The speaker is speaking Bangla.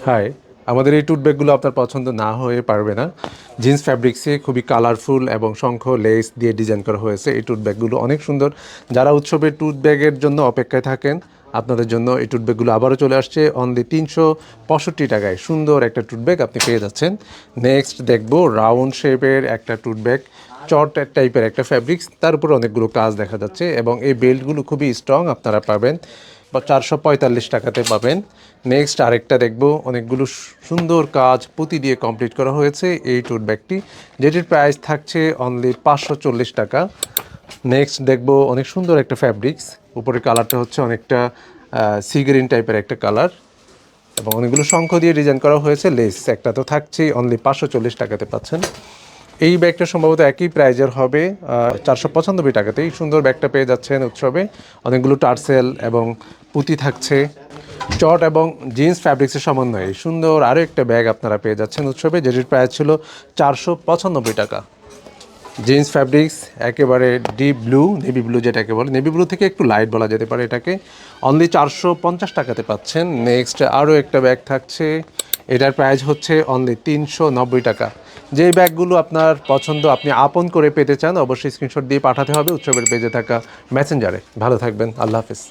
হাই, আমাদের এই টুট ব্যাগগুলো আপনার পছন্দ না হয়ে পারবে না। জিন্স ফ্যাব্রিক্সে খুবই কালারফুল এবং শঙ্খ লেস দিয়ে ডিজাইন করা হয়েছে। এই টুট ব্যাগগুলো অনেক সুন্দর। যারা উৎসবের টুট ব্যাগের জন্য অপেক্ষায় থাকেন, আপনাদের জন্য এই টুট ব্যাগগুলো আবারও চলে আসছে অনলি 365 টাকায়। সুন্দর একটা টুট ব্যাগ আপনি পেয়ে যাচ্ছেন। নেক্সট দেখবো রাউন্ড শেপের একটা টুট ব্যাগ, চট টাইপের একটা ফ্যাব্রিক্স, তার উপর অনেকগুলো কাজ দেখা যাচ্ছে এবং এই বেল্টগুলো খুবই স্ট্রং, আপনারা পাবেন বা 445 টাকাতে পাবেন। নেক্সট আরেকটা দেখব, অনেকগুলো সুন্দর কাজ পুঁতি দিয়ে কমপ্লিট করা হয়েছে এই টোট ব্যাগটি, যেটির প্রাইস থাকছে অনলি 540 টাকা। নেক্সট দেখব অনেক সুন্দর একটা ফ্যাব্রিক্স, উপরের কালারটা হচ্ছে অনেকটা সি গ্রিন টাইপের একটা কালার এবং অনেকগুলো শঙ্খ দিয়ে ডিজাইন করা হয়েছে। লেস একটা তো থাকছেই, অনলি 540 টাকাতে পাচ্ছেন। এই ব্যাগটা সম্ভবত একই প্রাইজের হবে, 495 টাকাতে এই সুন্দর ব্যাগটা পেয়ে যাচ্ছেন উৎসবে। অনেকগুলো টার্সেল এবং পুঁতি থাকছে, চট এবং জিন্স ফ্যাব্রিক্সের সমন্বয়ে সুন্দর আরও একটা ব্যাগ আপনারা পেয়ে যাচ্ছেন উৎসবে, যেটির প্রাইস ছিল 495 টাকা। জিন্স ফ্যাব্রিক্স একেবারে ডিপ ব্লু, নেভি ব্লু যেটাকে বলে, নেভি ব্লু থেকে একটু লাইট বলা যেতে পারে এটাকে, অনলি 450 টাকাতে পাচ্ছেন। নেক্সট আরও একটা ব্যাগ থাকছে, এটার প্রাইস হচ্ছে অনলি 390 টাকা। যেই ব্যাগগুলো আপনার পছন্দ, আপনি আপন করে পেতে চান, অবশ্যই স্ক্রিনশট দিয়ে পাঠাতে হবে উৎসবের পেজে থাকা মেসেঞ্জারে। ভালো থাকবেন, আল্লাহ হাফিজ।